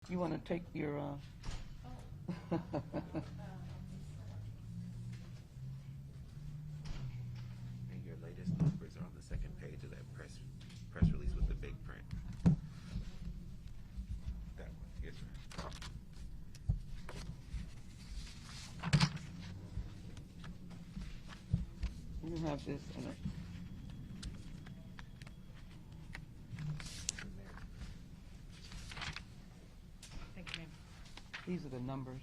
You want to take your, And your latest numbers are on the second page of that press release with the big print. That one, yes, sir. you have this in it. Thank you, ma'am. These are the numbers.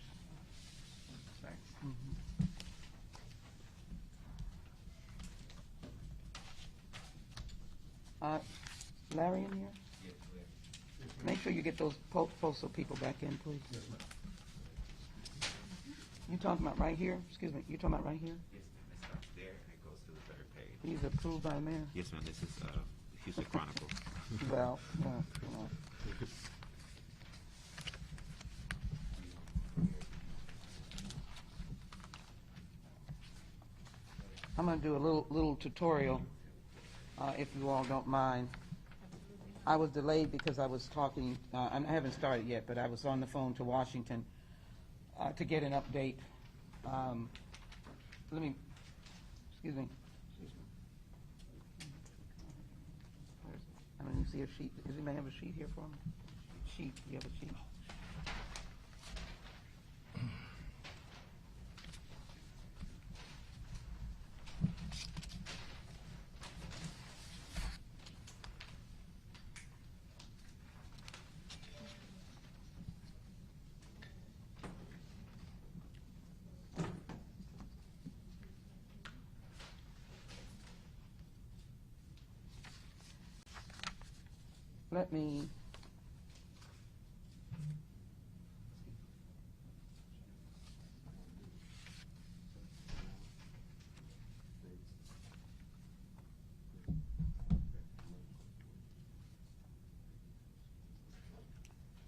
Sorry. Larry in here? Yes, ma'am. Make sure you get those postal people back in, please. Yes, ma'am. You talking about right here? Excuse me, you talking about right here? Yes, ma'am. It starts there and it goes to the third page. These are approved by the mayor? Yes, ma'am. This is Houston Chronicle. Well, no, no. I'm going to do a little tutorial, if you all don't mind. I was delayed because I was talking, I haven't started yet, but I was on the phone to Washington to get an update. Excuse me. I don't see a sheet. Does anybody have a sheet here for me? Sheet, you have a sheet? Let me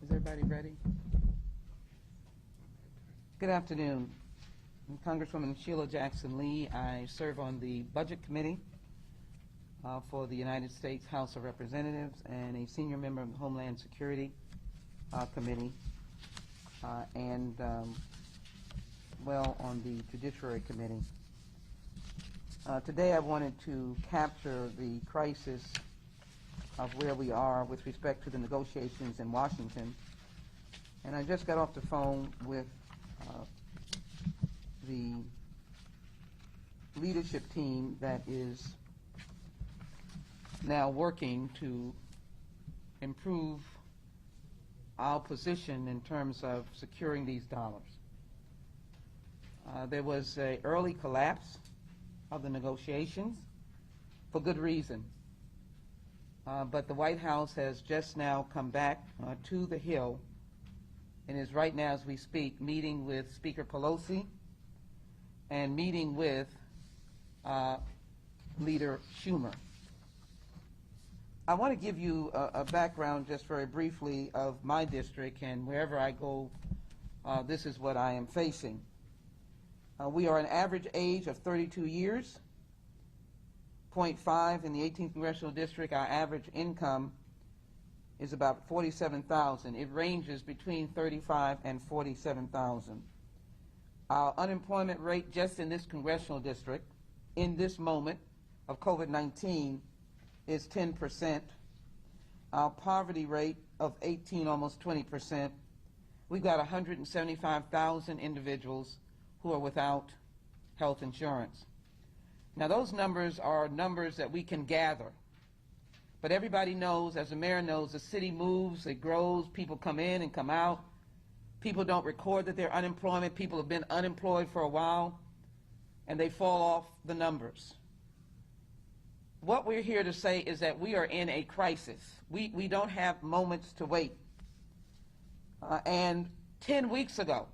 Is everybody ready? Good afternoon. I'm Congresswoman Sheila Jackson Lee. I serve on the Budget Committee for the United States House of Representatives and a senior member of the Homeland Security Committee and on the Judiciary Committee. Today I wanted to capture the crisis of where we are with respect to the negotiations in Washington. And I just got off the phone with the leadership team that is now working to improve our position in terms of securing these dollars. There was an early collapse of the negotiations for good reason. But the White House has just now come back to the Hill and is right now, as we speak, meeting with Speaker Pelosi and meeting with Leader Schumer. I want to give you a background just very briefly of my district, and wherever I go, this is what I am facing. We are an average age of 32 years. 0.5 in the 18th Congressional District. Our average income is about $47,000. It ranges between $35,000 and $47,000. Our unemployment rate just in this congressional district, in this moment of COVID-19, is 10%. Our poverty rate of 18, almost 20%. We've got 175,000 individuals who are without health insurance. Now, those numbers are numbers that we can gather. But everybody knows, as the mayor knows, the city moves, it grows, people come in and come out. People don't record that they're unemployed. People have been unemployed for a while, and they fall off the numbers. What we're here to say is that we are in a crisis. We don't have moments to wait. And 10 weeks ago,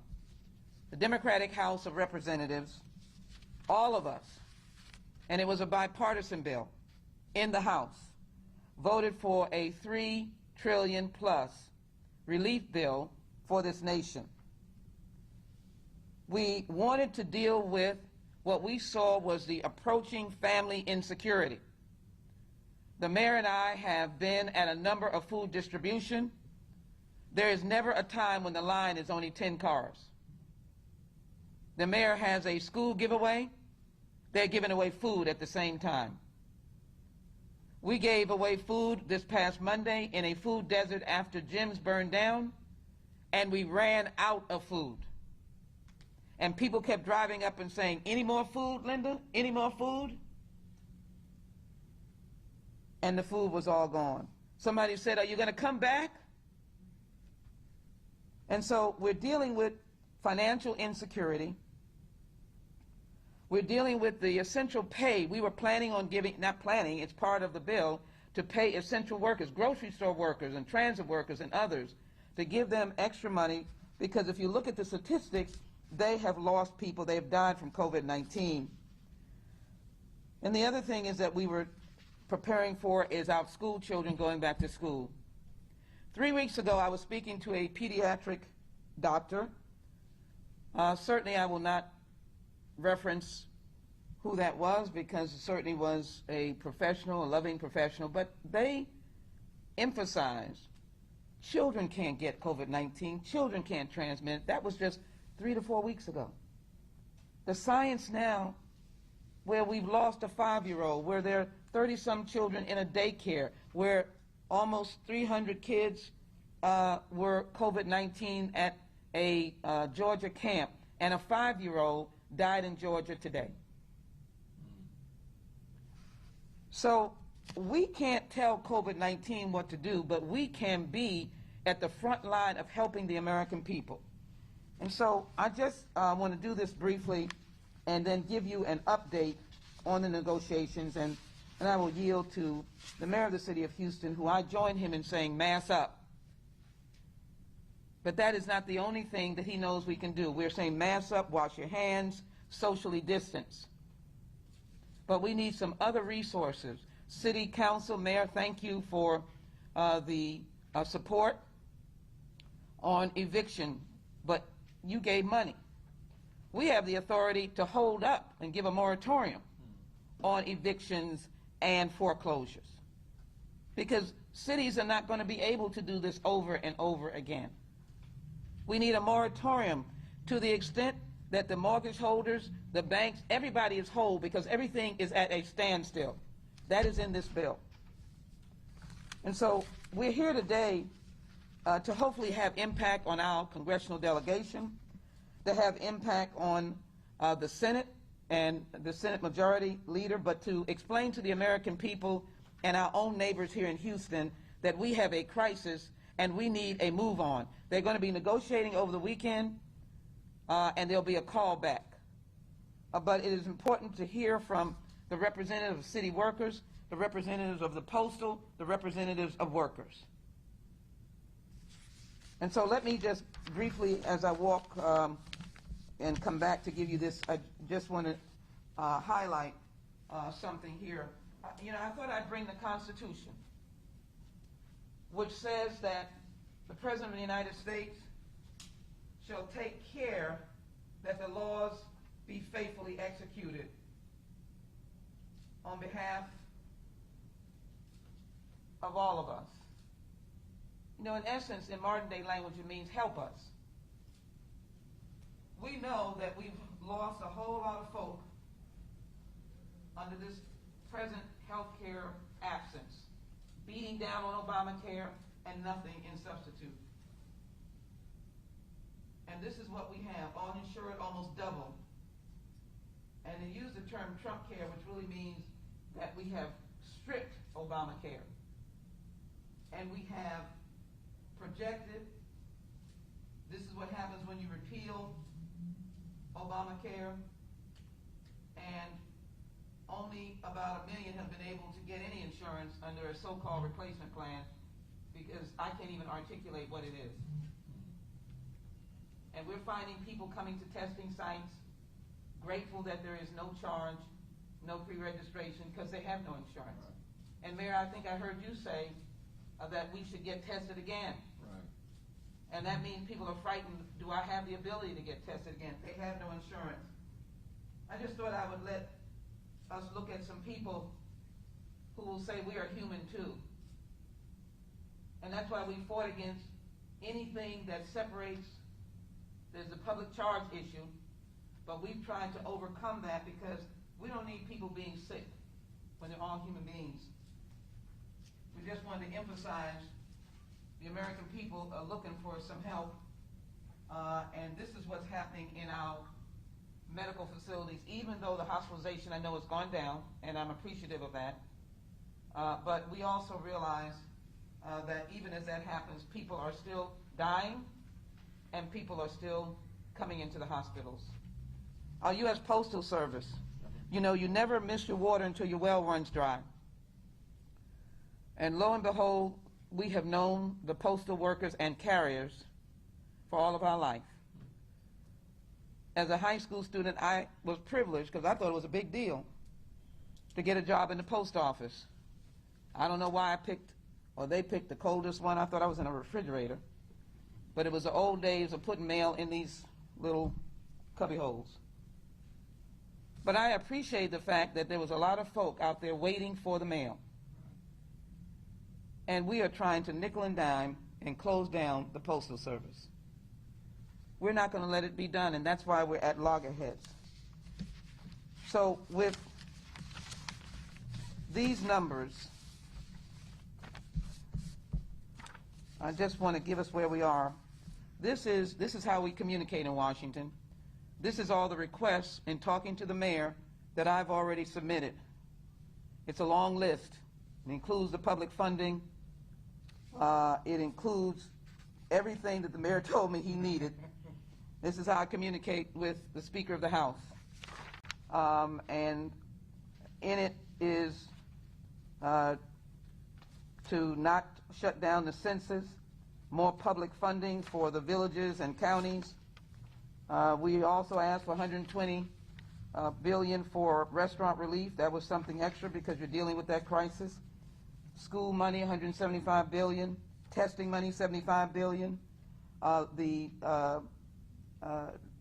the Democratic House of Representatives, all of us, and it was a bipartisan bill in the House, voted for a $3 trillion plus relief bill for this nation. We wanted to deal with what we saw was the approaching family insecurity. The mayor and I have been at a number of food distribution There is never a time when the line is only 10 cars. The mayor has a school giveaway. They're giving away food at the same time. We gave away food this past Monday in a food desert after gyms burned down, and we ran out of food. And people kept driving up and saying, "Any more food, Linda? Any more food?" And the food was all gone. Somebody said, "Are you going to come back?" And so we're dealing with financial insecurity. We're dealing with the essential pay. We were planning on giving, not planning, it's part of the bill, to pay essential workers, grocery store workers and transit workers and others, to give them extra money, because if you look at the statistics, they have lost people. They have died from COVID-19. And the other thing is that we were preparing for is our school children going back to school. 3 weeks ago, I was speaking to a pediatric doctor. Certainly, I will not reference who that was, because it certainly was a professional, a loving professional, but they emphasized children can't get COVID-19, children can't transmit it. That was just 3 to 4 weeks ago. The science now, where we've lost a 5-year-old, where there are 30-some children in a daycare, where almost 300 kids were COVID-19 at a Georgia camp, and a 5-year-old died in Georgia today. So we can't tell COVID-19 what to do, but we can be at the front line of helping the American people. And so I just want to do this briefly and then give you an update on the negotiations, and I will yield to the mayor of the city of Houston, who I join him in saying mask up. But that is not the only thing that he knows we can do. We're saying mask up, wash your hands, socially distance. But we need some other resources. City Council, Mayor, thank you for the support on eviction, but you gave money. We have the authority to hold up and give a moratorium on evictions and foreclosures, because cities are not going to be able to do this over and over again. We need a moratorium to the extent that the mortgage holders, the banks, everybody is whole, because everything is at a standstill. That is in this bill. And so we're here today to hopefully have impact on our congressional delegation, to have impact on the Senate and the Senate Majority Leader, but to explain to the American people and our own neighbors here in Houston that we have a crisis and we need a move on. They're going to be negotiating over the weekend, and there'll be a call back. But it is important to hear from the representatives of city workers, the representatives of the Postal, the representatives of workers. And so let me just briefly, as I walk and come back to give you this, I just want to highlight something here. You know, I thought I'd bring the Constitution, which says that the President of the United States shall take care that the laws be faithfully executed on behalf of all of us. You know, in essence, in modern day language, it means help us. We know that we've lost a whole lot of folk under this present health care absence, beating down on Obamacare and nothing in substitute. And this is what we have, uninsured almost double. And they use the term Trump care, which really means that we have stripped Obamacare. And we have projected, this is what happens when you repeal Obamacare, and only about 1 million have been able to get any insurance under a so-called replacement plan, because I can't even articulate what it is. And we're finding people coming to testing sites, grateful that there is no charge, no pre-registration, because they have no insurance. Right. And Mayor, I think I heard you say that we should get tested again. Right. And that means people are frightened. Do I have the ability to get tested again? They have no insurance. I just thought I would let us look at some people who will say we are human too. And that's why we fought against anything that separates, there's the public charge issue, but we've tried to overcome that because we don't need people being sick when they're all human beings. We just wanted to emphasize the American people are looking for some help, and this is what's happening in our medical facilities, even though the hospitalization I know has gone down, and I'm appreciative of that. But we also realize that even as that happens, people are still dying, and people are still coming into the hospitals. Our U.S. Postal Service, you know, you never miss your water until your well runs dry. And lo and behold, we have known the postal workers and carriers for all of our life. As a high school student, I was privileged because I thought it was a big deal to get a job in the post office. I don't know why I picked, or they picked the coldest one. I thought I was in a refrigerator. But it was the old days of putting mail in these little cubby holes. But I appreciate the fact that there was a lot of folk out there waiting for the mail. And we are trying to nickel and dime and close down the Postal Service. We're not going to let it be done, and that's why we're at loggerheads. So with these numbers, I just want to give us where we are. This is how we communicate in Washington. This is all the requests in talking to the mayor that I've already submitted. It's a long list. It includes the public funding. It includes everything that the mayor told me he needed. This is how I communicate with the Speaker of the House. And in it is to not shut down the census, more public funding for the villages and counties. We also asked for $120 billion for restaurant relief. That was something extra because you're dealing with that crisis. School money, $175 billion. Testing money, $75 billion. The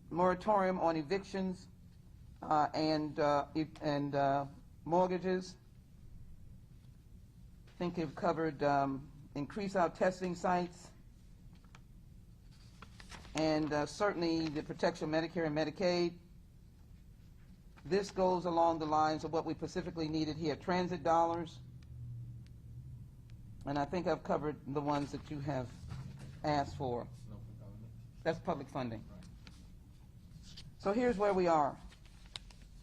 moratorium on evictions and mortgages. I think they've covered increase our testing sites, and certainly the protection of Medicare and Medicaid. This goes along the lines of what we specifically needed here, transit dollars, and I think I've covered the ones that you have asked for. That's public funding. So here's where we are.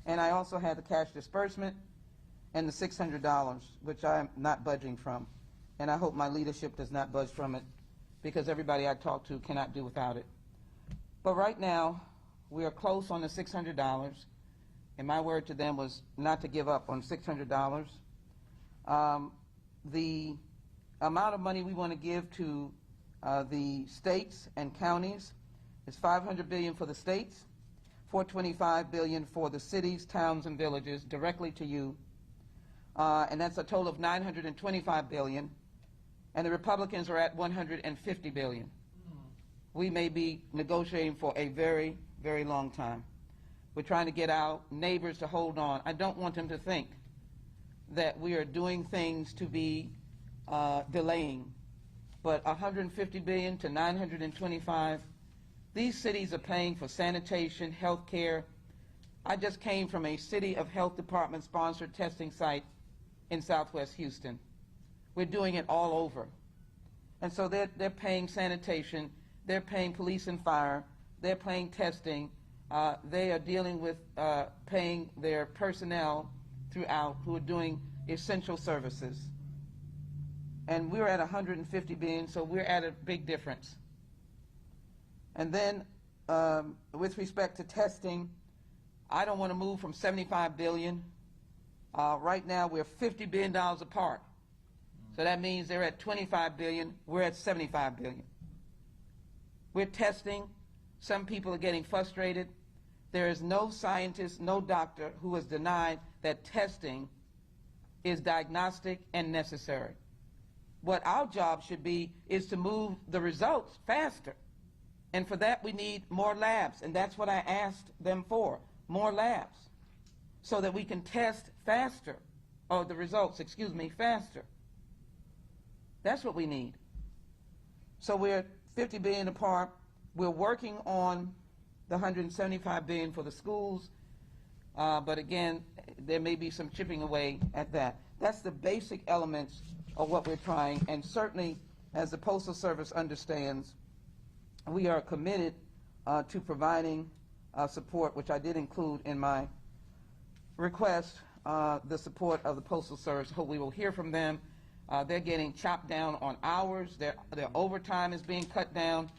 And I also had the cash disbursement and the $600, which I'm not budging from. And I hope my leadership does not budge from it, because everybody I talk to cannot do without it. But right now, we are close on the $600, and my word to them was not to give up on $600. The amount of money we want to give to the states and counties is $500 billion for the states, $425 billion for the cities, towns, and villages directly to you, and that's a total of $925 billion. And the Republicans are at $150 billion. We may be negotiating for a very, very long time. We're trying to get our neighbors to hold on. I don't want them to think that we are doing things to be delaying. But $150 billion to $925, these cities are paying for sanitation, health care. I just came from a City of Health Department sponsored testing site in Southwest Houston. We're doing it all over. And so they're paying sanitation, they're paying police and fire, they're paying testing, they are dealing with paying their personnel throughout who are doing essential services. And we're at $150 billion, so we're at a big difference. And then with respect to testing, I don't want to move from $75 billion. Right now we're $50 billion apart. So that means they're at $25 billion, we're at $75 billion. We're testing. Some people are getting frustrated. There is no scientist, no doctor who has denied that testing is diagnostic and necessary. What our job should be is to move the results faster. And for that we need more labs, and that's what I asked them for, more labs, so that we can test faster, or the results, excuse me, faster. That's what we need. So we're $50 billion apart. We're working on the $175 billion for the schools, but again, there may be some chipping away at that. That's the basic elements of what we're trying, and certainly, as the Postal Service understands, we are committed to providing support, which I did include in my request, the support of the Postal Service. Hope we will hear from them. They're getting chopped down on hours. Their overtime is being cut down.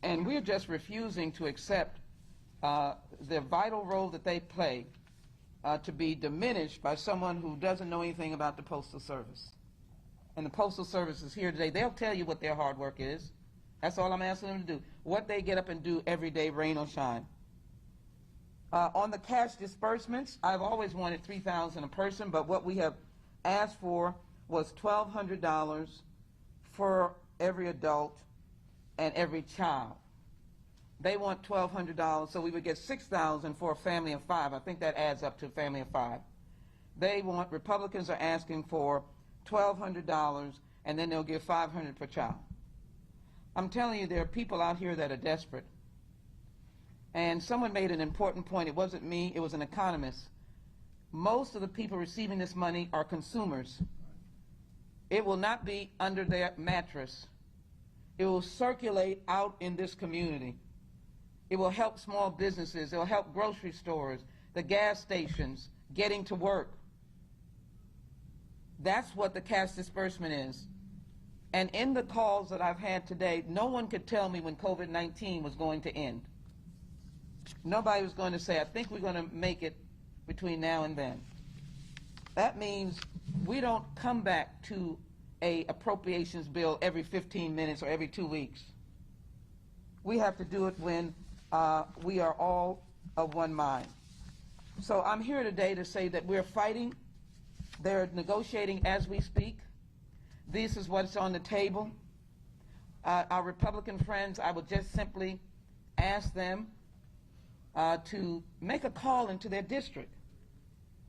And we're just refusing to accept the vital role that they play to be diminished by someone who doesn't know anything about the Postal Service. And the Postal Service is here today. They'll tell you what their hard work is. That's all I'm asking them to do. What they get up and do every day, rain or shine. On the cash disbursements, I've always wanted $3,000 a person, but what we have asked for was $1,200 for every adult and every child. They want $1,200, so we would get $6,000 for a family of 5. I think that adds up to a family of 5. Republicans are asking for $1,200, and then they'll give $500 per child. I'm telling you, there are people out here that are desperate. And someone made an important point. It wasn't me, it was an economist. Most of the people receiving this money are consumers. It will not be under their mattress. It will circulate out in this community. It will help small businesses. It will help grocery stores, the gas stations, getting to work. That's what the cash disbursement is. And in the calls that I've had today, no one could tell me when COVID-19 was going to end. Nobody was going to say, I think we're going to make it between now and then. That means we don't come back to a appropriations bill every 15 minutes or every 2 weeks. We have to do it when we are all of one mind. So I'm here today to say that we're fighting. They're negotiating as we speak. This is what's on the table. Our Republican friends, I would just simply ask them to make a call into their district.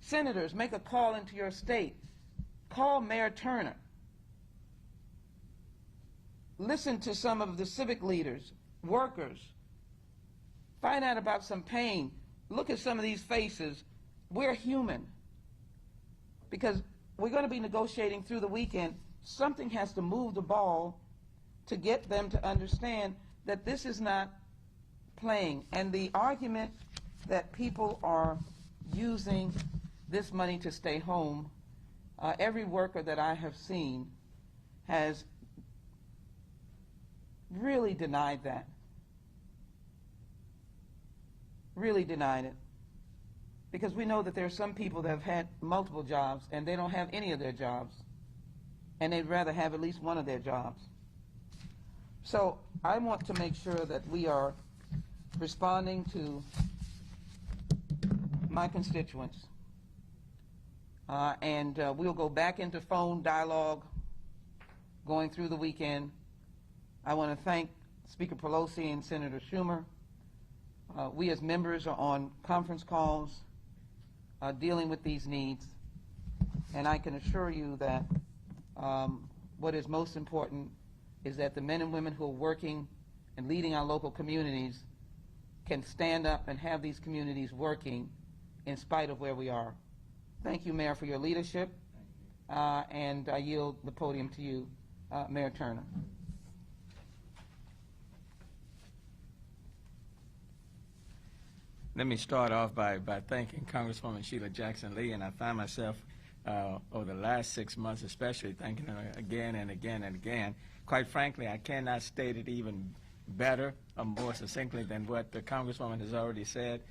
Senators, make a call into your state. Call Mayor Turner. Listen to some of the civic leaders, workers. Find out about some pain. Look at some of these faces. We're human. Because we're going to be negotiating through the weekend. Something has to move the ball to get them to understand that this is not playing. And the argument that people are using this money to stay home, every worker that I have seen has really denied that. Really denied it. Because we know that there are some people that have had multiple jobs and they don't have any of their jobs. And they'd rather have at least one of their jobs. So I want to make sure that we are responding to my constituents. And we'll go back into phone dialogue going through the weekend. I want to thank Speaker Pelosi and Senator Schumer. We as members are on conference calls dealing with these needs. And I can assure you that what is most important is that the men and women who are working and leading our local communities can stand up and have these communities working in spite of where we are. Thank you, Mayor, for your leadership, and I yield the podium to you, Mayor Turner. Let me start off by thanking Congresswoman Sheila Jackson Lee, and I find myself over the last 6 months especially thanking her again and again and again. Quite frankly, I cannot state it even better or more succinctly than what the Congresswoman has already said.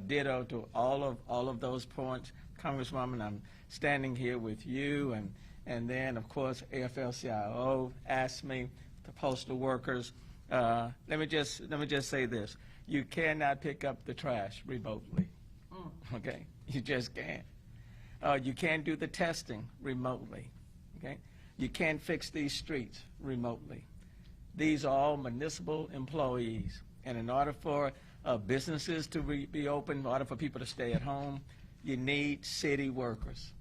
Ditto to all of those points. Congresswoman, I'm standing here with you, and then, of course, AFL-CIO asked me, the postal workers. Let me just say this. You cannot pick up the trash remotely, okay? You just can't. You can't do the testing remotely, okay? You can't fix these streets remotely. These are all municipal employees, and in order for businesses to be open, in order for people to stay at home, you need city workers.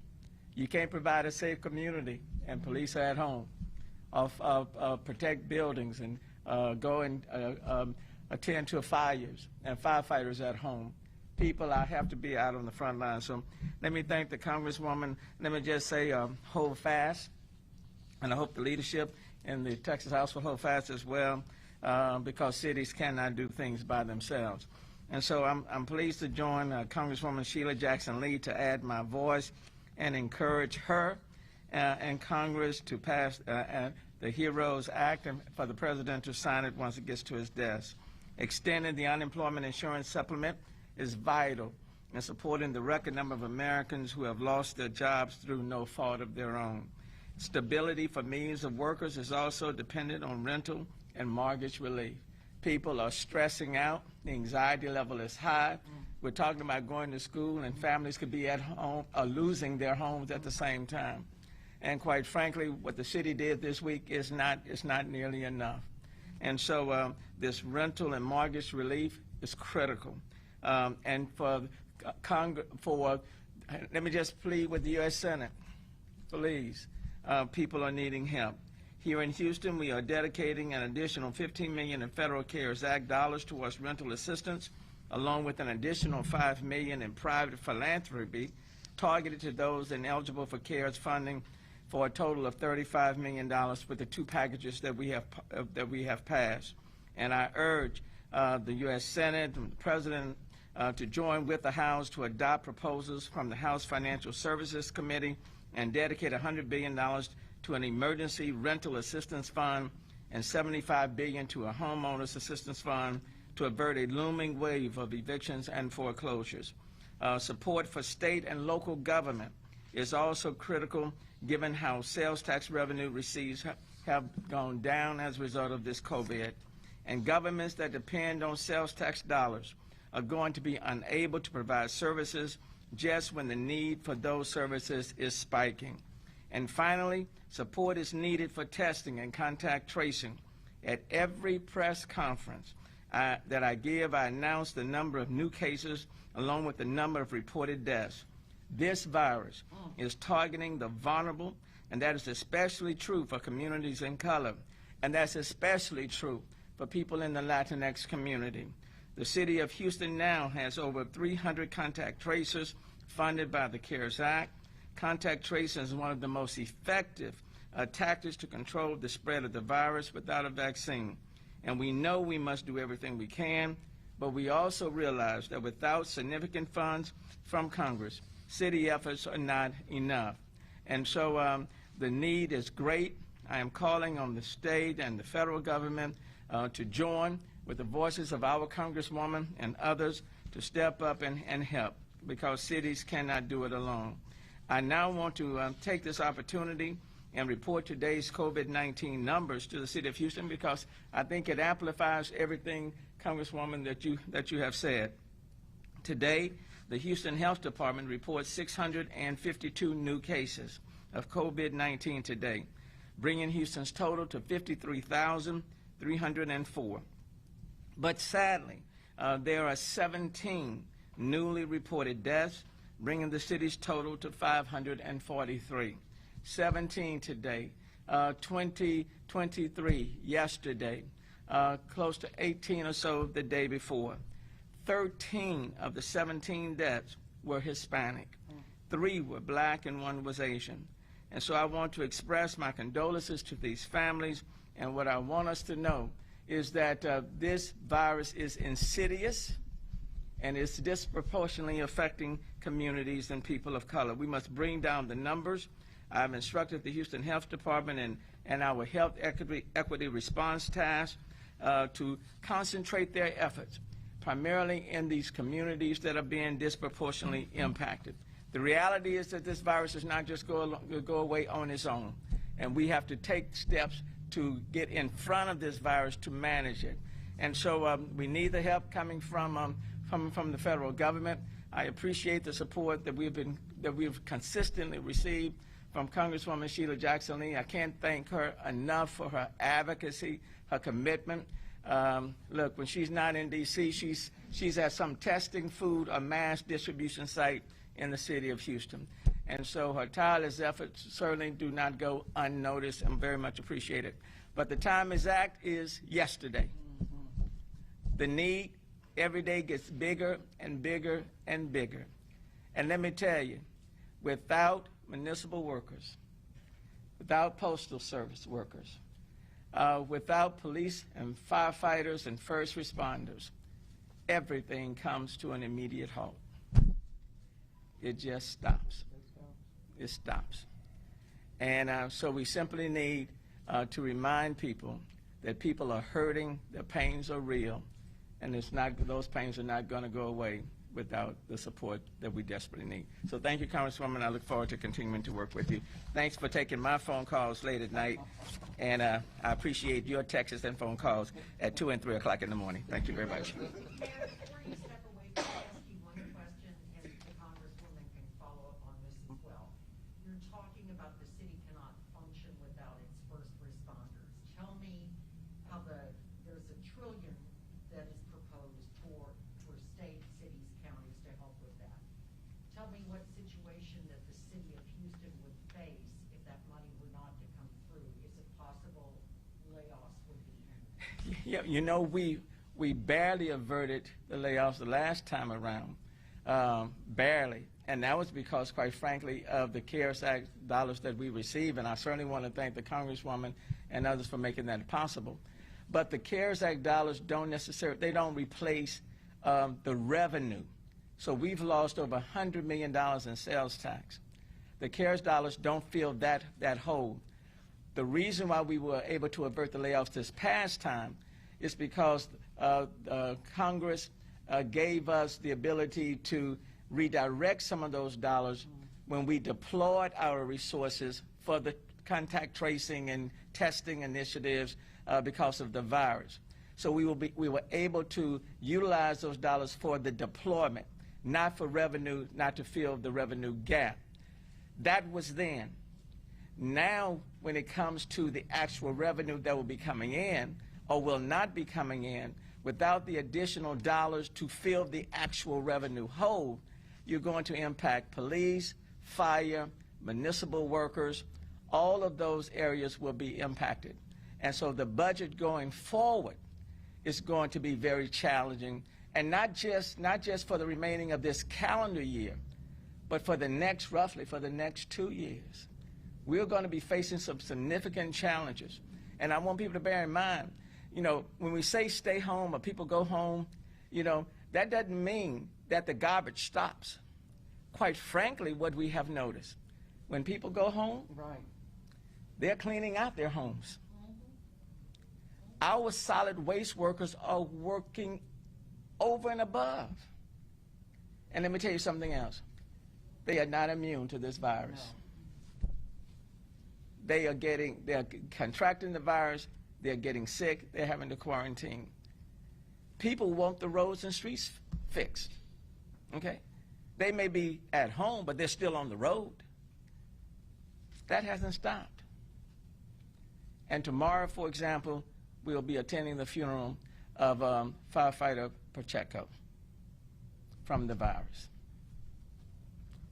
You can't provide a safe community, and police are at home, protect buildings and go and attend to fires and firefighters at home. People have to be out on the front line. So let me thank the Congresswoman. Let me just say, hold fast, and I hope the leadership in the Texas House will hold fast as well, because cities cannot do things by themselves. And so I'm pleased to join Congresswoman Sheila Jackson Lee to add my voice and encourage her and Congress to pass the HEROES Act and for the President to sign it once it gets to his desk. Extending the unemployment insurance supplement is vital in supporting the record number of Americans who have lost their jobs through no fault of their own. Stability for millions of workers is also dependent on rental and mortgage relief. People are stressing out. The anxiety level is high. We're talking about going to school, and families could be at home or losing their homes at the same time. And quite frankly, what the city did this week is not nearly enough. And so this rental and mortgage relief is critical. And let me just plead with the U.S. Senate, please, people are needing help. Here in Houston, we are dedicating an additional $15 million in Federal CARES Act dollars towards rental assistance, along with an additional $5 million in private philanthropy targeted to those ineligible for CARES funding, for a total of $35 million with the two packages that we have passed. And I urge the U.S. Senate and the President to join with the House to adopt proposals from the House Financial Services Committee and dedicate $100 billion to an emergency rental assistance fund and $75 billion to a homeowners assistance fund to avert a looming wave of evictions and foreclosures. Support for state and local government is also critical, given how sales tax revenue receipts have gone down as a result of this COVID. And governments that depend on sales tax dollars are going to be unable to provide services just when the need for those services is spiking. And finally, support is needed for testing and contact tracing. At every press conference that I give, I announce the number of new cases along with the number of reported deaths. This virus is targeting the vulnerable, and that is especially true for communities in color, and that's especially true for people in the Latinx community. The city of Houston now has over 300 contact tracers funded by the CARES Act. Contact tracing is one of the most effective tactics to control the spread of the virus without a vaccine. And we know we must do everything we can, but we also realize that without significant funds from Congress, city efforts are not enough. And so the need is great. I am calling on the state and the federal government to join with the voices of our Congresswoman and others to step up and help, because cities cannot do it alone. I now want to take this opportunity and report today's COVID-19 numbers to the city of Houston, because I think it amplifies everything, Congresswoman, that you have said. Today, the Houston Health Department reports 652 new cases of COVID-19 today, bringing Houston's total to 53,304. But sadly, there are 17 newly reported deaths, bringing the city's total to 543. 17 today, 23 yesterday, close to 18 or so the day before. 13 of the 17 deaths were Hispanic. 3 were black and 1 was Asian. And so I want to express my condolences to these families, and what I want us to know is that this virus is insidious and it's disproportionately affecting communities and people of color. We must bring down the numbers. I've instructed the Houston Health Department and our Health Equity Response Task to concentrate their efforts primarily in these communities that are being disproportionately impacted. The reality is that this virus does not just go away on its own, and we have to take steps to get in front of this virus to manage it. And so we need the help coming from the federal government. I appreciate the support that we've consistently received from Congresswoman Sheila Jackson Lee. I can't thank her enough for her advocacy, her commitment. Look, when she's not in D.C., she's at some testing, food, or mass distribution site in the city of Houston. And so her tireless efforts certainly do not go unnoticed and very much appreciated. But the time exact is yesterday. The need every day gets bigger and bigger and bigger. And let me tell you, without municipal workers, without postal service workers, without police and firefighters and first responders, everything comes to an immediate halt. It just stops. It stops. And so we simply need to remind people that people are hurting, their pains are real, and those pains are not going to go away without the support that we desperately need. So thank you, Congresswoman. I look forward to continuing to work with you. Thanks for taking my phone calls late at night, and I appreciate your texts and phone calls at 2 and 3 o'clock in the morning. Thank you very much. Mayor, before you step away, can I ask you one question, and the Congresswoman can follow up on this as well. You're talking about the city cannot function without its first responders. Tell me how there's $1 trillion that is proposed for state, cities, counties to help with that. Tell me what situation that the city of Houston would face if that money were not to come through. Is it possible layoffs would be imminent? Yeah, you know, we barely averted the layoffs the last time around, barely. And that was because, quite frankly, of the CARES Act dollars that we received. And I certainly want to thank the Congresswoman and others for making that possible. But the CARES Act dollars don't replace the revenue. So we've lost over $100 million in sales tax. The CARES dollars don't fill that hole. The reason why we were able to avert the layoffs this past time is because Congress gave us the ability to redirect some of those dollars when we deployed our resources for the contact tracing and testing initiatives because of the virus. So we were able to utilize those dollars for the deployment, not for revenue, not to fill the revenue gap. That was then. Now, when it comes to the actual revenue that will be coming in or will not be coming in, without the additional dollars to fill the actual revenue hole, you're going to impact police, fire, municipal workers. All of those areas will be impacted. And so the budget going forward is going to be very challenging, and not just for the remaining of this calendar year, but for the next 2 years. We're going to be facing some significant challenges. And I want people to bear in mind, you know, when we say stay home or people go home, you know, that doesn't mean that the garbage stops. Quite frankly, what we have noticed, when people go home, Right. they're cleaning out their homes. Our solid waste workers are working over and above. And let me tell you something else. They are not immune to this virus. No. They're contracting the virus, they're getting sick, they're having to quarantine. People want the roads and streets fixed, okay? They may be at home, but they're still on the road. That hasn't stopped. And tomorrow, for example, we'll be attending the funeral of firefighter Pacheco from the virus.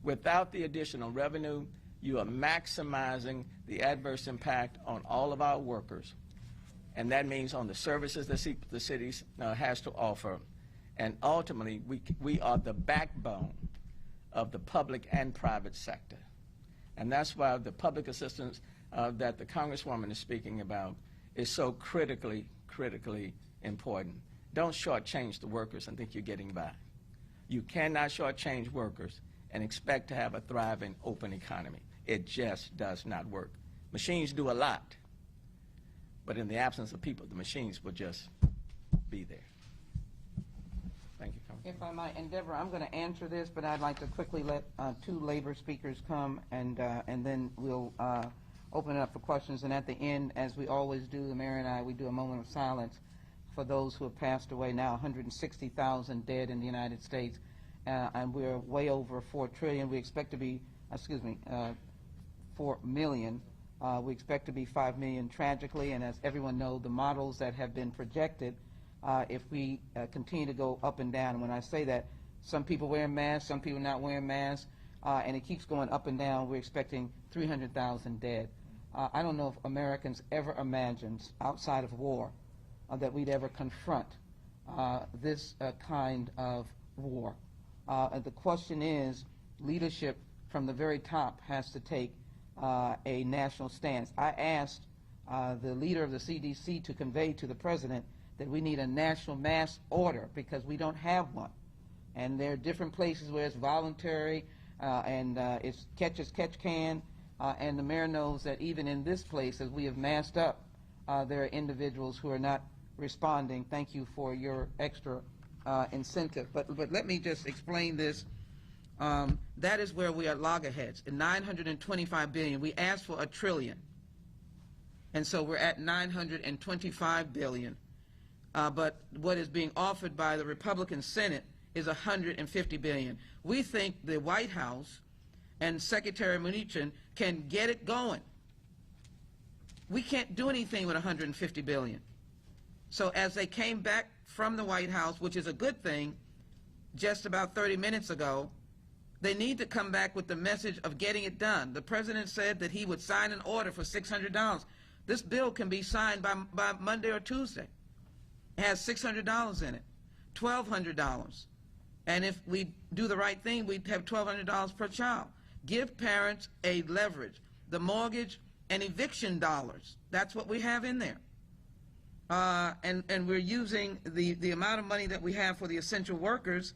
Without the additional revenue, you are maximizing the adverse impact on all of our workers. And that means on the services the city has to offer. And ultimately, we are the backbone of the public and private sector. And that's why the public assistance that the Congresswoman is speaking about is so critically important. Don't shortchange the workers and think you're getting by. You cannot shortchange workers and expect to have a thriving open economy. It just does not work. Machines do a lot, but in the absence of people, the machines will just be there. Thank you, Congressman. If I might endeavor, I'm going to answer this, but I'd like to quickly let 2 labor speakers come, and then we'll open it up for questions. And at the end, as we always do, the mayor and I, we do a moment of silence for those who have passed away. Now 160,000 dead in the United States, and we're way over 4 trillion. We expect to be, 4 million. We expect to be 5 million tragically, and as everyone knows, the models that have been projected, if we continue to go up and down, and when I say that, some people wearing masks, some people not wearing masks, and it keeps going up and down, we're expecting 300,000 dead. I don't know if Americans ever imagined, outside of war, that we'd ever confront this kind of war. The question is, leadership from the very top has to take a national stance. I asked the leader of the CDC to convey to the president that we need a national mass order because we don't have one. And there are different places where it's voluntary and it's catch as catch can. And the mayor knows that even in this place, as we have masked up, there are individuals who are not responding. Thank you for your extra incentive. But let me just explain this. That is where we are loggerheads. In $925 billion, we asked for $1 trillion. And so we're at $925 billion. But what is being offered by the Republican Senate is $150 billion. We think the White House and Secretary Mnuchin can get it going. We can't do anything with $150 billion. So as they came back from the White House, which is a good thing, just about 30 minutes ago, they need to come back with the message of getting it done. The president said that he would sign an order for $600. This bill can be signed by Monday or Tuesday. It has $600 in it, $1,200. And if we do the right thing, we'd have $1,200 per child. Give parents a leverage. The mortgage and eviction dollars, that's what we have in there. And we're using the amount of money that we have for the essential workers,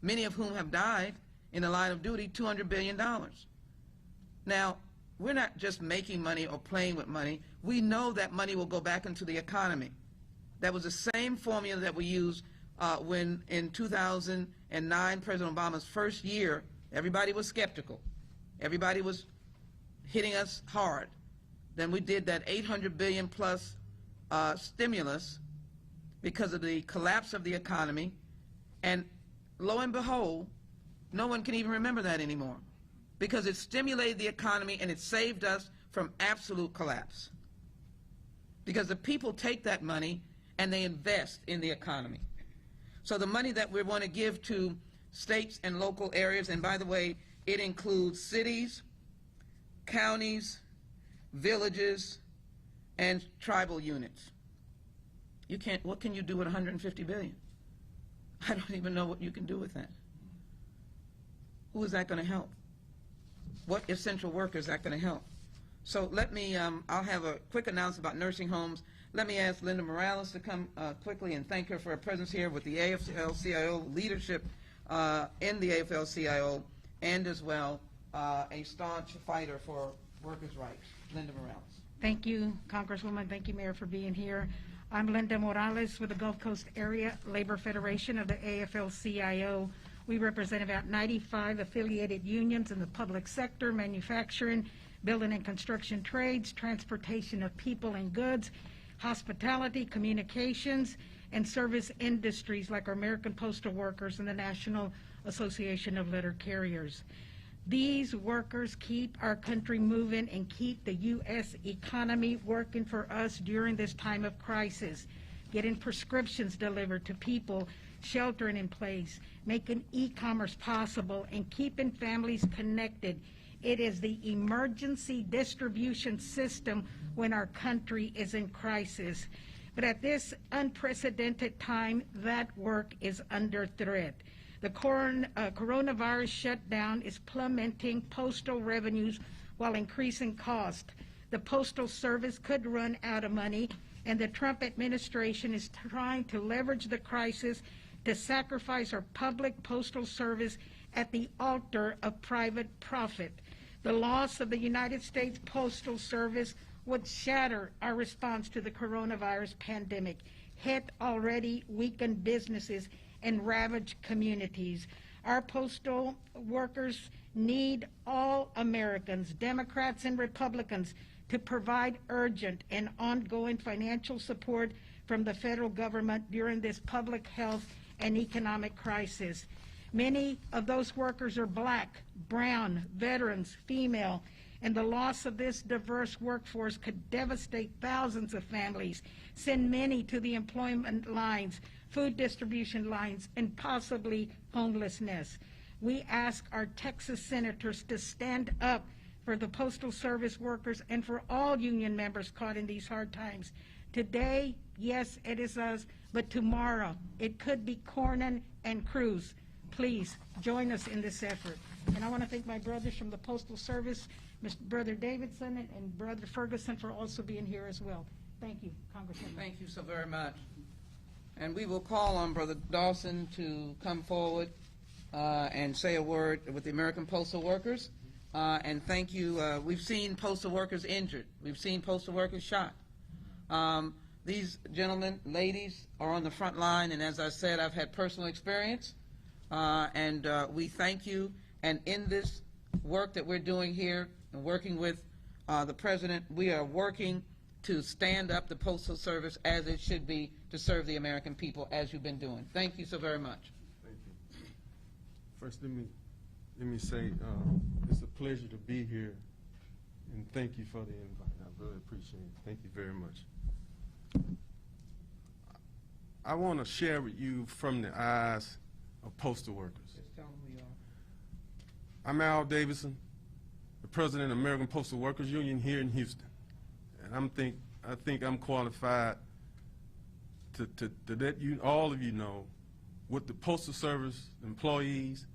many of whom have died in the line of duty, $200 billion. Now, we're not just making money or playing with money. We know that money will go back into the economy. That was the same formula that we used when in 2009, President Obama's first year, everybody was skeptical. Everybody was hitting us hard. Then we did that $800 billion plus stimulus because of the collapse of the economy. And lo and behold, no one can even remember that anymore because it stimulated the economy and it saved us from absolute collapse. Because the people take that money and they invest in the economy. So the money that we want to give to states and local areas, and by the way, it includes cities, counties, villages, and tribal units. You can't, what can you do with $150 billion? I don't even know what you can do with that. Who is that going to help? What essential worker is that going to help? So let me, I'll have a quick announcement about nursing homes. Let me ask Linda Morales to come quickly and thank her for her presence here with the AFL-CIO leadership in the AFL-CIO, and as well a staunch fighter for workers' rights. Linda Morales. Thank you, Congresswoman. Thank you, Mayor, for being here. I'm Linda Morales with the Gulf Coast Area Labor Federation of the AFL-CIO. We represent about 95 affiliated unions in the public sector, manufacturing, building and construction trades, transportation of people and goods, hospitality, communications, and service industries like our American Postal Workers and the National Association of Letter Carriers. These workers keep our country moving and keep the U.S. economy working for us during this time of crisis, getting prescriptions delivered to people, sheltering in place, making e-commerce possible, and keeping families connected. It is the emergency distribution system when our country is in crisis. But at this unprecedented time, that work is under threat. The coronavirus shutdown is plummeting postal revenues while increasing cost. The Postal Service could run out of money, and the Trump administration is trying to leverage the crisis to sacrifice our public postal service at the altar of private profit. The loss of the United States Postal Service would shatter our response to the coronavirus pandemic, hit already weakened businesses, and ravage communities. Our postal workers need all Americans, Democrats and Republicans, to provide urgent and ongoing financial support from the federal government during this public health and economic crisis. Many of those workers are black, brown, veterans, female, and the loss of this diverse workforce could devastate thousands of families, send many to the employment lines, food distribution lines, and possibly homelessness. We ask our Texas senators to stand up for the Postal Service workers, and for all union members caught in these hard times. Today, yes, it is us, but tomorrow, it could be Cornyn and Cruz. Please, join us in this effort. And I want to thank my brothers from the Postal Service, Mr. Brother Davidson and Brother Ferguson, for also being here as well. Thank you, Congressman. Thank you so very much. And we will call on Brother Dawson to come forward and say a word with the American Postal Workers. And thank you. We've seen postal workers injured. We've seen postal workers shot. These gentlemen, ladies, are on the front line, and as I said, I've had personal experience. And we thank you. And in this work that we're doing here, and working with the President, we are working to stand up the Postal Service as it should be to serve the American people, as you've been doing. Thank you so very much. Thank you. First, let me say it's a pleasure to be here, and thank you for the invite. I really appreciate it. Thank you very much. I want to share with you from the eyes of postal workers. Just tell them who you are. I'm Al Davidson, the president of the American Postal Workers Union here in Houston, and I think I'm qualified to let you, all of you, know what the Postal Service employees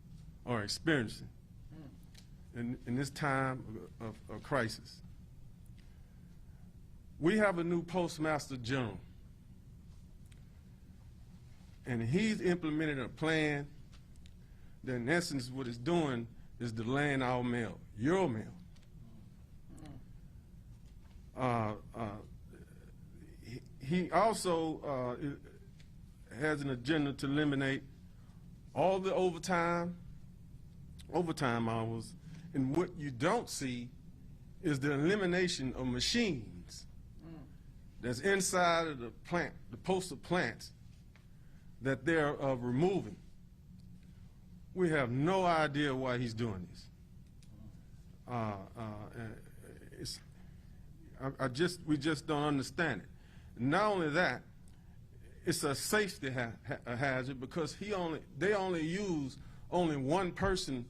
are experiencing in this time of crisis. We have a new Postmaster General, and he's implemented a plan that, in essence, what it's doing is delaying our mail, your mail. He also has an agenda to eliminate all the overtime hours, and what you don't see is the elimination of machines that's inside of the plant, the postal plants, that they're removing. We have no idea why he's doing this. We just don't understand it. Not only that, it's a safety hazard because they only use one person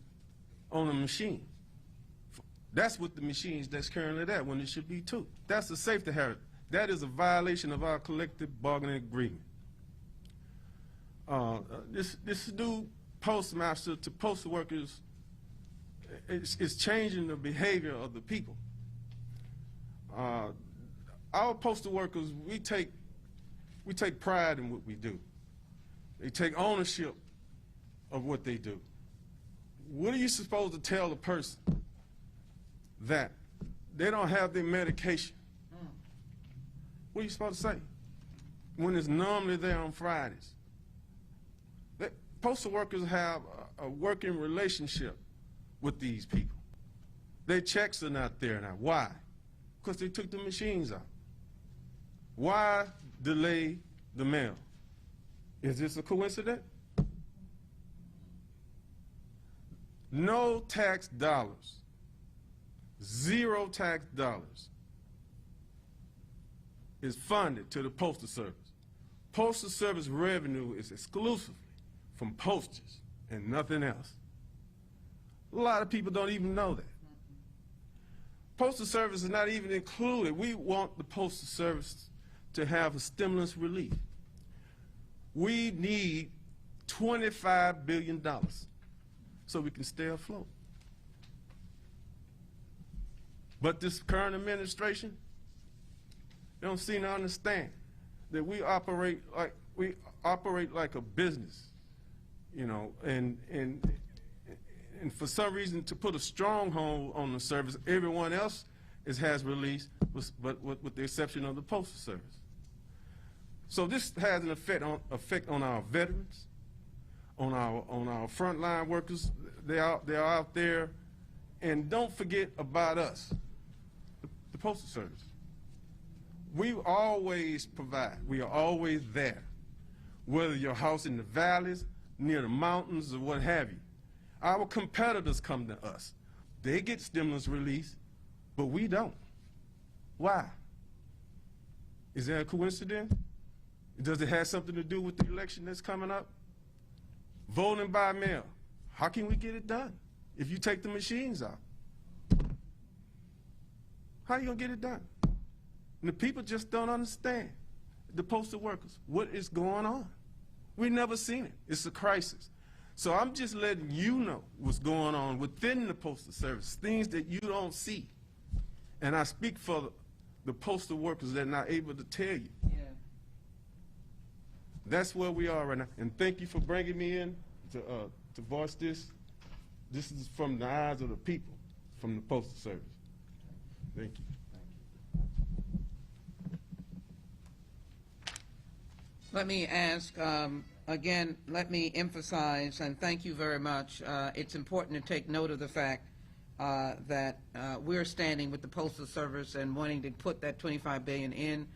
on a machine. That's what the machines that's currently there, when it should be two. That's a safety hazard. That is a violation of our collective bargaining agreement. This new postmaster to postal workers is changing the behavior of the people. Our postal workers, we take pride in what we do. They take ownership of what they do. What are you supposed to tell a person that they don't have their medication? What are you supposed to say when it's normally there on Fridays? Postal workers have a working relationship with these people. Their checks are not there now. Why? Because they took the machines out. Why delay the mail? Is this a coincidence? No tax dollars, zero tax dollars is funded to the Postal Service. Postal Service revenue is exclusively from postage and nothing else. A lot of people don't even know that. Postal Service is not even included. We want the Postal Service to have a stimulus relief. We need $25 billion so we can stay afloat. But this current administration, they don't seem to understand that we operate like a business, you know, and for some reason to put a stronghold on the service, everyone else has released, but with the exception of the Postal Service. So this has an effect on our veterans, on our frontline workers. They're out there, and don't forget about us, the Postal Service. We always provide. We are always there, whether your house in the valleys, near the mountains, or what have you. Our competitors come to us. They get stimulus release, but we don't. Why? Is there a coincidence? Does it have something to do with the election that's coming up? Voting by mail. How can we get it done if you take the machines out? How are you going to get it done? And the people just don't understand, the postal workers, what is going on. We've never seen it. It's a crisis. So I'm just letting you know what's going on within the Postal Service, things that you don't see. And I speak for the postal workers that are not able to tell you. Yeah. That's where we are right now. And thank you for bringing me in to voice this. This is from the eyes of the people, from the Postal Service. Thank you. Let me ask, again, let me emphasize, and thank you very much. It's important to take note of the fact that we're standing with the Postal Service and wanting to put that $25 billion in.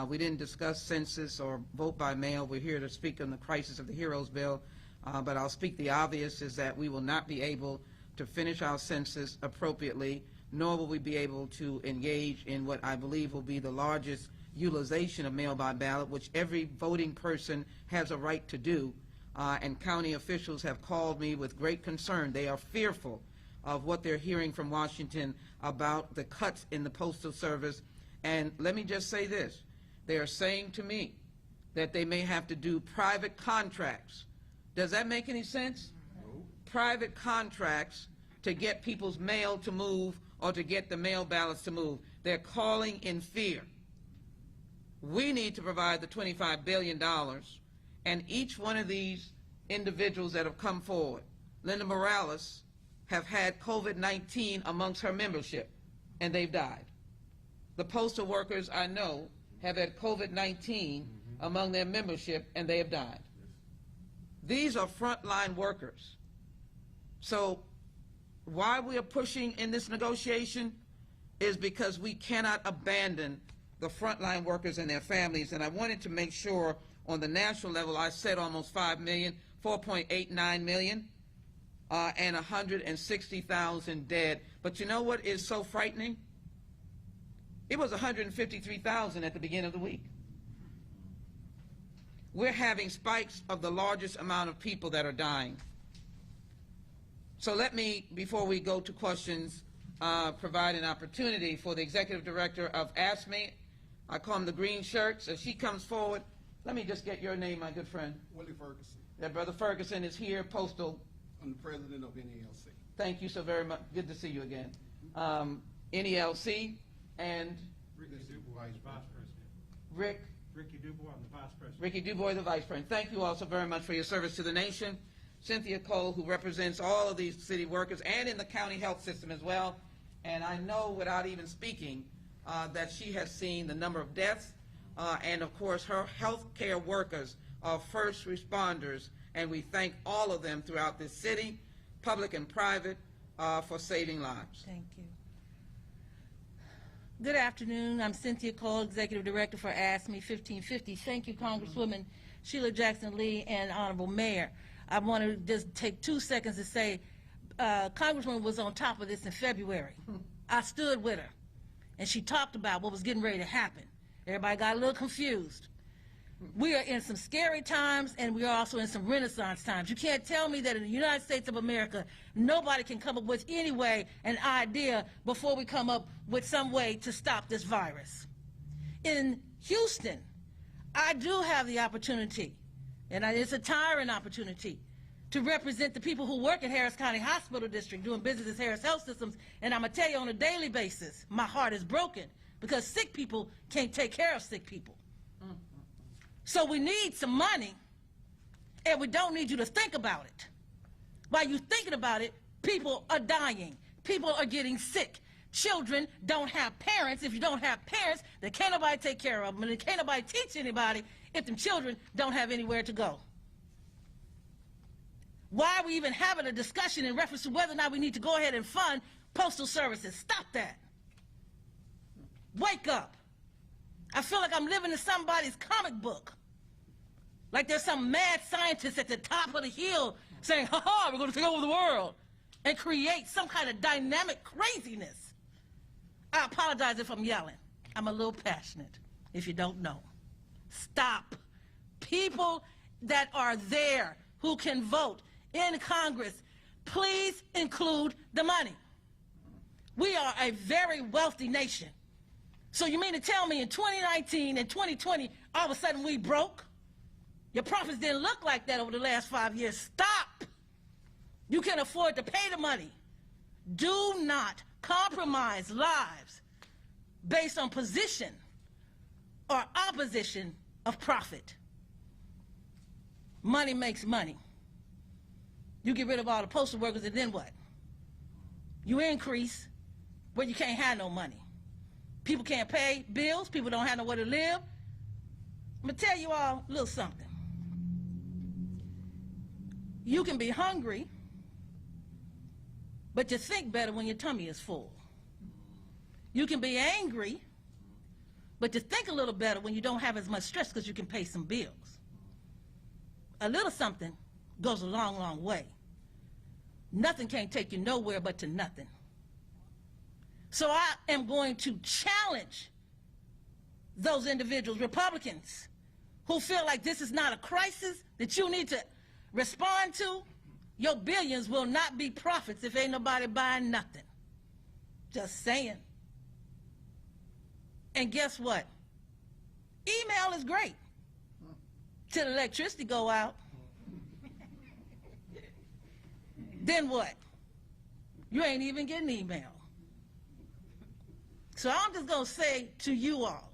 We didn't discuss census or vote by mail. We're here to speak on the crisis of the HEROES bill, but I'll speak the obvious is that we will not be able to finish our census appropriately, nor will we be able to engage in what I believe will be the largest utilization of mail by ballot, which every voting person has a right to do. And county officials have called me with great concern. They are fearful of what they're hearing from Washington about the cuts in the Postal Service. And let me just say this. They are saying to me that they may have to do private contracts. Does that make any sense? No. Private contracts to get people's mail to move or to get the mail ballots to move. They're calling in fear. We need to provide the $25 billion, and each one of these individuals that have come forward, Linda Morales, have had COVID-19 amongst her membership, and they've died. The postal workers I know have had COVID-19 among their membership, and they have died. These are frontline workers. So why we are pushing in this negotiation is because we cannot abandon the frontline workers and their families. And I wanted to make sure on the national level, I said almost 5 million, 4.89 million, and 160,000 dead. But you know what is so frightening? It was 153,000 at the beginning of the week. We're having spikes of the largest amount of people that are dying. So let me, before we go to questions, provide an opportunity for the executive director of ASME. I call him the green shirts. As she comes forward, let me just get your name, my good friend. Willie Ferguson. That Brother Ferguson is here, Postal. I'm the president of NELC. Thank you so very much. Good to see you again. NELC and Ricky Dubois, vice president. Ricky Dubois, I'm the vice president. Ricky Dubois, the vice president. Thank you all so very much for your service to the nation. Cynthia Cole, who represents all of these city workers and in the county health system as well. And I know without even speaking that she has seen the number of deaths and of course her health care workers are first responders, and we thank all of them throughout this city, public and private, for saving lives. Thank you. Good afternoon. I'm Cynthia Cole, Executive Director for ASME 1550. Thank you, Congresswoman Sheila Jackson Lee and Honorable Mayor. I want to just take 2 seconds to say Congresswoman was on top of this in February. I stood with her, and she talked about what was getting ready to happen. Everybody got a little confused. We are in some scary times, and we are also in some renaissance times. You can't tell me that in the United States of America, nobody can come up with any way, an idea, before we come up with some way to stop this virus. In Houston, I do have the opportunity, and it's a tiring opportunity, to represent the people who work at Harris County Hospital District doing business as Harris Health Systems, and I'm going to tell you on a daily basis, my heart is broken because sick people can't take care of sick people. So we need some money, and we don't need you to think about it. While you're thinking about it, people are dying. People are getting sick. Children don't have parents. If you don't have parents, then can't nobody take care of them, and then can't nobody teach anybody if them children don't have anywhere to go. Why are we even having a discussion in reference to whether or not we need to go ahead and fund postal services? Stop that. Wake up. I feel like I'm living in somebody's comic book. Like there's some mad scientist at the top of the hill saying, ha-ha, we're going to take over the world, and create some kind of dynamic craziness. I apologize if I'm yelling. I'm a little passionate, if you don't know. Stop. People that are there who can vote in Congress, please include the money. We are a very wealthy nation. So you mean to tell me in 2019 and 2020, all of a sudden we broke? Your profits didn't look like that over the last 5 years. Stop. You can afford to pay the money. Do not compromise lives based on position or opposition of profit. Money makes money. You get rid of all the postal workers, and then what? You increase where you can't have no money. People can't pay bills. People don't have nowhere to live. I'm going to tell you all a little something. You can be hungry, but you think better when your tummy is full. You can be angry, but you think a little better when you don't have as much stress because you can pay some bills. A little something goes a long, long way. Nothing can't take you nowhere but to nothing. So I am going to challenge those individuals, Republicans, who feel like this is not a crisis that you need to respond to. Your billions will not be profits if ain't nobody buying nothing. Just saying. And guess what? Email is great till the electricity go out. Then what? You ain't even getting email. So I'm just going to say to you all,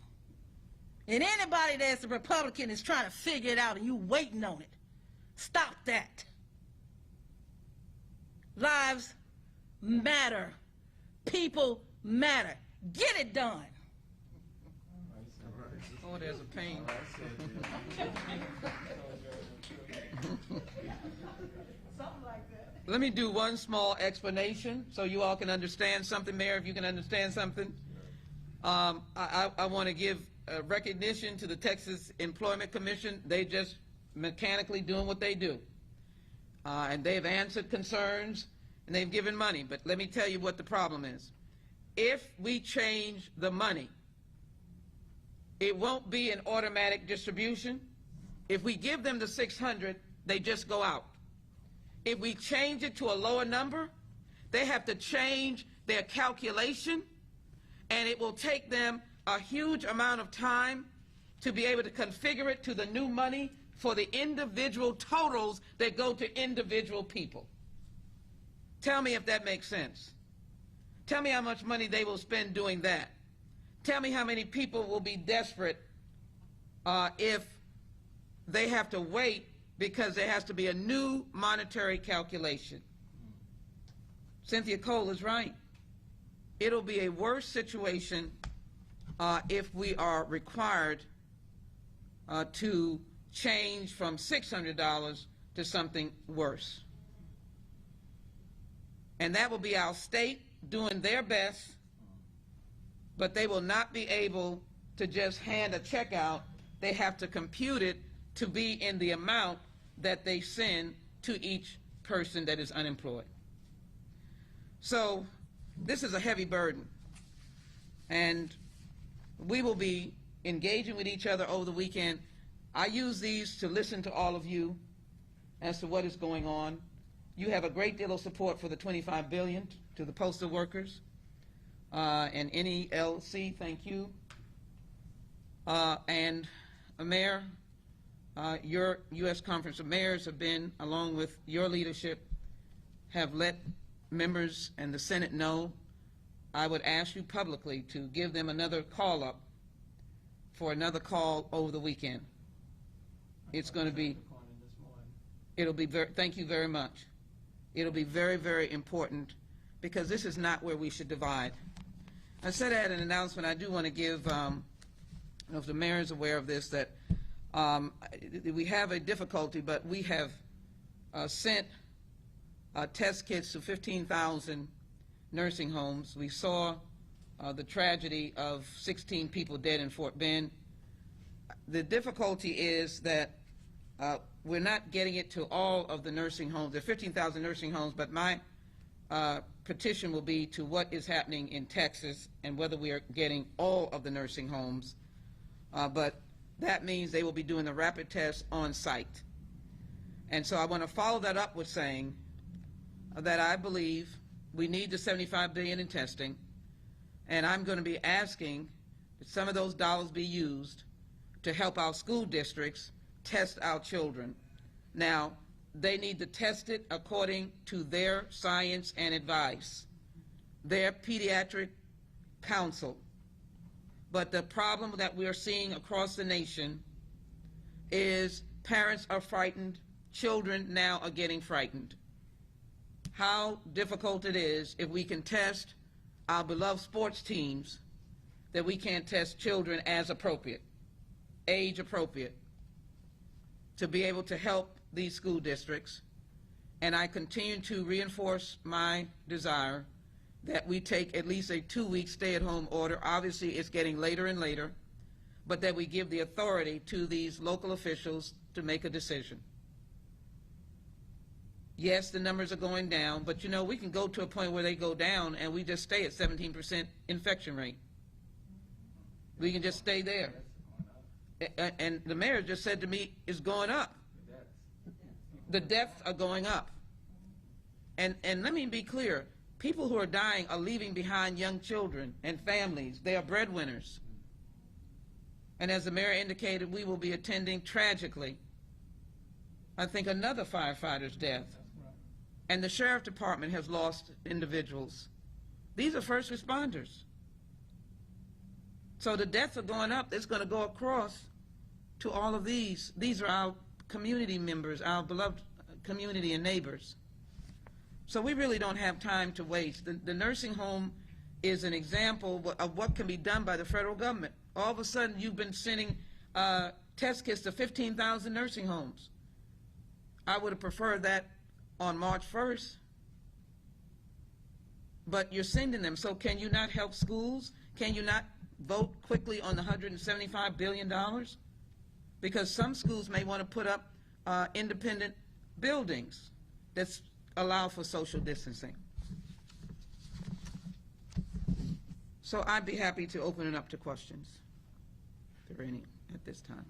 and anybody that's a Republican is trying to figure it out and you waiting on it, stop that. Lives matter. People matter. Get it done. Oh, there's a pain. Let me do one small explanation so you all can understand something, Mayor, if you can understand something. I want to give recognition to the Texas Employment Commission. They just mechanically doing what they do. And they've answered concerns and they've given money. But let me tell you what the problem is. If we change the money, it won't be an automatic distribution. If we give them the 600, they just go out. If we change it to a lower number, they have to change their calculation, and it will take them a huge amount of time to be able to configure it to the new money for the individual totals that go to individual people. Tell me if that makes sense. Tell me how much money they will spend doing that. Tell me how many people will be desperate if they have to wait because there has to be a new monetary calculation. Cynthia Cole is right. It'll be a worse situation if we are required to change from $600 to something worse. And that will be our state doing their best, but they will not be able to just hand a check out. They have to compute it to be in the amount that they send to each person that is unemployed. So this is a heavy burden, and we will be engaging with each other over the weekend. I use these to listen to all of you as to what is going on. You have a great deal of support for the $25 billion to the postal workers and NELC. Thank you. And Mayor, your U.S. Conference of Mayors have been, along with your leadership, have let members and the Senate know. I would ask you publicly to give them another call up for another call over the weekend. It's going to be, it'll be very, thank you very much. It'll be very, very important because this is not where we should divide. I said I had an announcement. I do want to give, I don't know if the mayor is aware of this, that we have a difficulty, but we have sent test kits to 15,000 nursing homes. We saw the tragedy of 16 people dead in Fort Bend. The difficulty is that we're not getting it to all of the nursing homes. There are 15,000 nursing homes, but my petition will be to what is happening in Texas and whether we are getting all of the nursing homes. But that means they will be doing the rapid test on site. And so I want to follow that up with saying that I believe We need the $75 billion in testing, and I'm going to be asking that some of those dollars be used to help our school districts test our children. Now, they need to test it according to their science and advice, their pediatric counsel. But the problem that we are seeing across the nation is parents are frightened, children now are getting frightened. How difficult it is if we can test our beloved sports teams that we can't test children as appropriate, age appropriate, to be able to help these school districts. And I continue to reinforce my desire that we take at least a 2-week stay-at-home order. Obviously, it's getting later and later, but that we give the authority to these local officials to make a decision. Yes, the numbers are going down, but you know, we can go to a point where they go down and we just stay at 17% infection rate. We can just stay there. And the mayor just said to me, it's going up. The deaths are going up. And let me be clear, people who are dying are leaving behind young children and families. They are breadwinners. And as the mayor indicated, we will be attending, tragically, I think, another firefighter's death. And the sheriff department has lost individuals. These are first responders. So the deaths are going up. It's going to go across to all of these. These are our community members, our beloved community and neighbors. So we really don't have time to waste. The nursing home is an example of what can be done by the federal government. All of a sudden, you've been sending test kits to 15,000 nursing homes. I would have preferred that on March 1st. But you're sending them. So can you not help schools? Can you not vote quickly on the $175 billion? Because some schools may want to put up independent buildings that allow for social distancing. So I'd be happy to open it up to questions, if there are any at this time.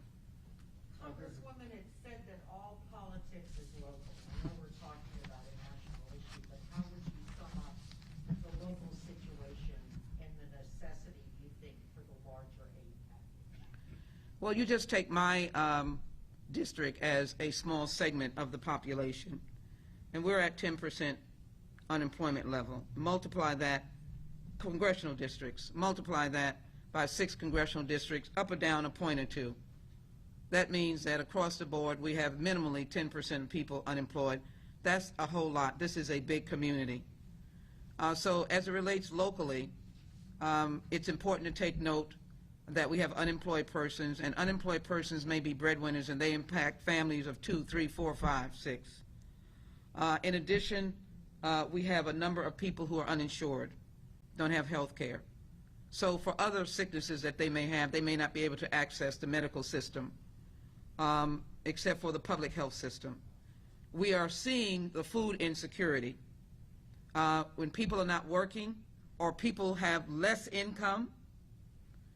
Congresswoman, it said that all politics is local. I know we're talking about a national issue, but how would you sum up the local situation and the necessity, you think, for the larger aid package? Well, you just take my district as a small segment of the population, and we're at 10% unemployment level. Multiply that, congressional districts, multiply that by 6 congressional districts, up or down a point or two. That means that across the board, we have minimally 10% of people unemployed. That's a whole lot. This is a big community. So as it relates locally, it's important to take note that we have unemployed persons, and unemployed persons may be breadwinners, and they impact families of 2, 3, 4, 5, 6. In addition, we have a number of people who are uninsured, don't have health care. So for other sicknesses that they may have, they may not be able to access the medical system, except for the public health system. We are seeing the food insecurity. When people are not working or people have less income,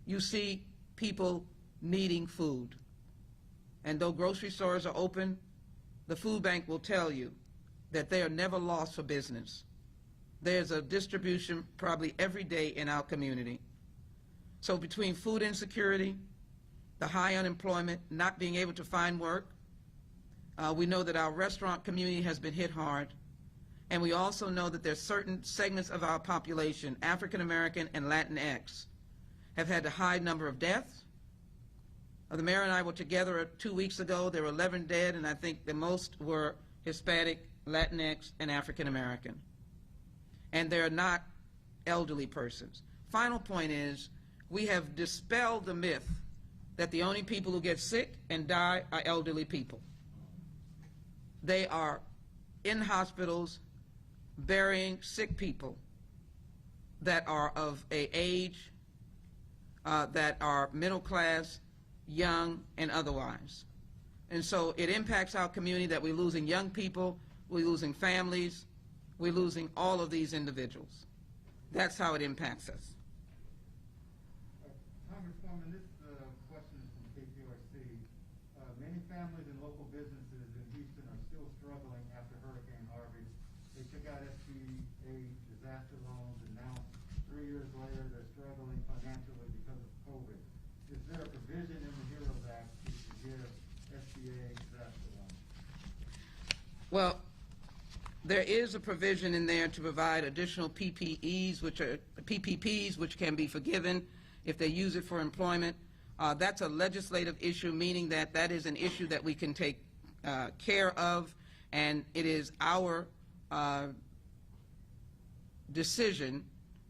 you see people needing food. And though grocery stores are open, the food bank will tell you that they are never lost for business. There's a distribution probably every day in our community. So between food insecurity, the high unemployment, not being able to find work, we know that our restaurant community has been hit hard, and we also know that there's certain segments of our population, African American and Latinx, have had a high number of deaths. The mayor and I were together 2 weeks ago. There were 11 dead, and I think the most were Hispanic, Latinx, and African American. And they're not elderly persons. Final point is, we have dispelled the myth that the only people who get sick and die are elderly people. They are in hospitals burying sick people that are of an age that are middle class, young, and otherwise. And so it impacts our community that we're losing young people, we're losing families, we're losing all of these individuals. That's how it impacts us. Congresswoman, this question is from KPRC. Many families and local businesses in Houston are still struggling after Hurricane Harvey. They took out SBA disaster loans, and now 3 years later, they're struggling financially because of COVID. Is there a provision in the HEROES Act to give SBA disaster loans? Well, there is a provision in there to provide additional PPPs, which can be forgiven if they use it for employment. That's a legislative issue, meaning that that is an issue that we can take care of, and it is our decision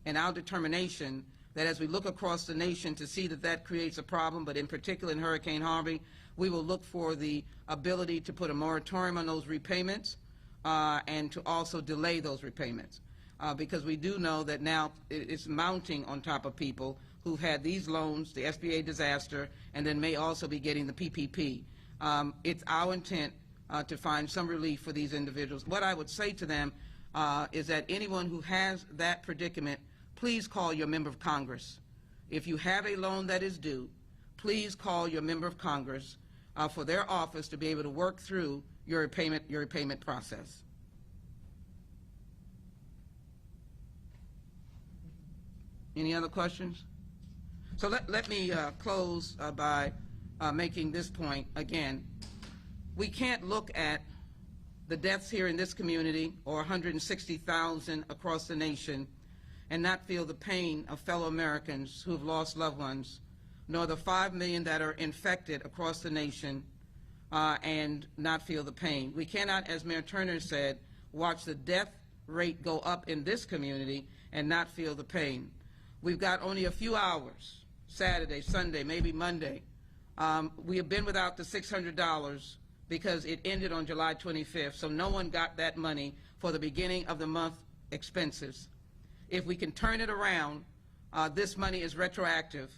and our determination that as we look across the nation to see that that creates a problem, but in particular in Hurricane Harvey, we will look for the ability to put a moratorium on those repayments and to also delay those repayments. Because we do know that now it's mounting on top of people who've had these loans, the SBA disaster, and then may also be getting the PPP. It's our intent to find some relief for these individuals. What I would say to them is that anyone who has that predicament, please call your member of Congress. If you have a loan that is due, please call your member of Congress for their office to be able to work through your repayment process. Any other questions? So let me close by making this point again. We can't look at the deaths here in this community, or 160,000 across the nation, and not feel the pain of fellow Americans who have lost loved ones, nor the 5 million that are infected across the nation, and not feel the pain. We cannot, as Mayor Turner said, watch the death rate go up in this community and not feel the pain. We've got only a few hours, Saturday, Sunday, maybe Monday. We have been without the $600 because it ended on July 25th, so no one got that money for the beginning of the month expenses. If we can turn it around, this money is retroactive,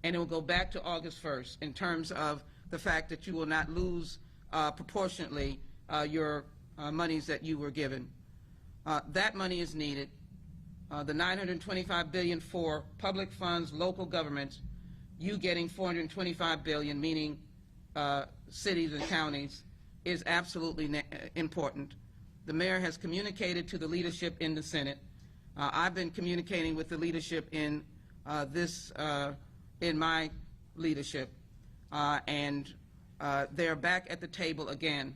and it will go back to August 1st in terms of the fact that you will not lose proportionately your monies that you were given. That money is needed. The $925 billion for public funds, local governments, you getting $425 billion, meaning cities and counties, is absolutely important. The mayor has communicated to the leadership in the Senate. I've been communicating with the leadership in in my leadership, and they're back at the table again.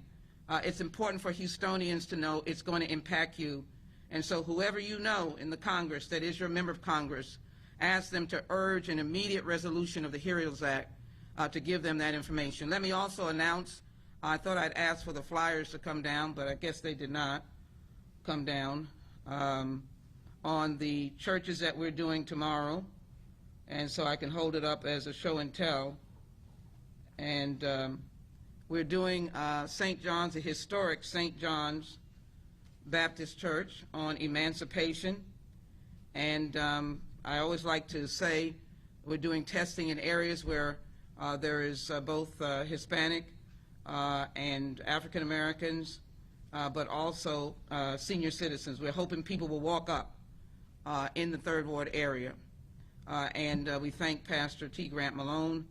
It's important for Houstonians to know it's going to impact you. And so whoever you know in the Congress that is your member of Congress, ask them to urge an immediate resolution of the HEROES Act to give them that information. Let me also announce, I thought I'd ask for the flyers to come down, but I guess they did not come down, on the churches that we're doing tomorrow. And so I can hold it up as a show and tell. And we're doing St. John's, a historic St. John's Baptist Church on emancipation. And I always like to say we're doing testing in areas where there is both Hispanic and African Americans, but also senior citizens. We're hoping people will walk up in the Third Ward area. And we thank Pastor T. Grant Malone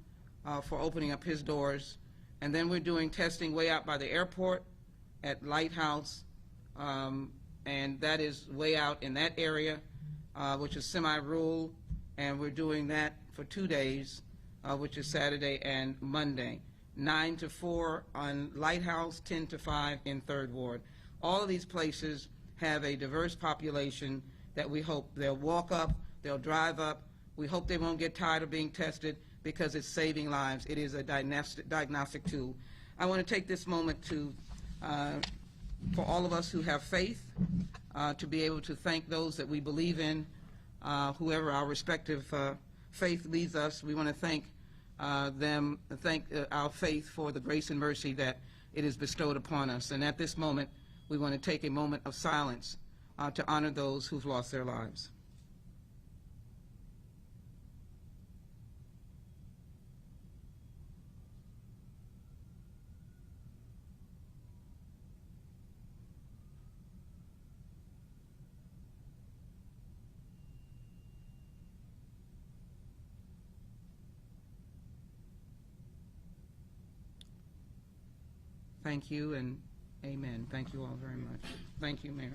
for opening up his doors. And then we're doing testing way out by the airport at Lighthouse, and that is way out in that area, which is semi-rural, and we're doing that for 2 days, which is Saturday and Monday, 9 to 4 on Lighthouse, 10 to 5 in Third Ward. All of these places have a diverse population that we hope they'll walk up, they'll drive up. We hope they won't get tired of being tested because it's saving lives. It is a diagnostic tool. I want to take this moment to, for all of us who have faith, to be able to thank those that we believe in, whoever our respective faith leads us. We want to thank them, thank our faith for the grace and mercy that it is bestowed upon us. And at this moment, we want to take a moment of silence to honor those who've lost their lives. Thank you and amen. Thank you all very much. Thank you, Mayor.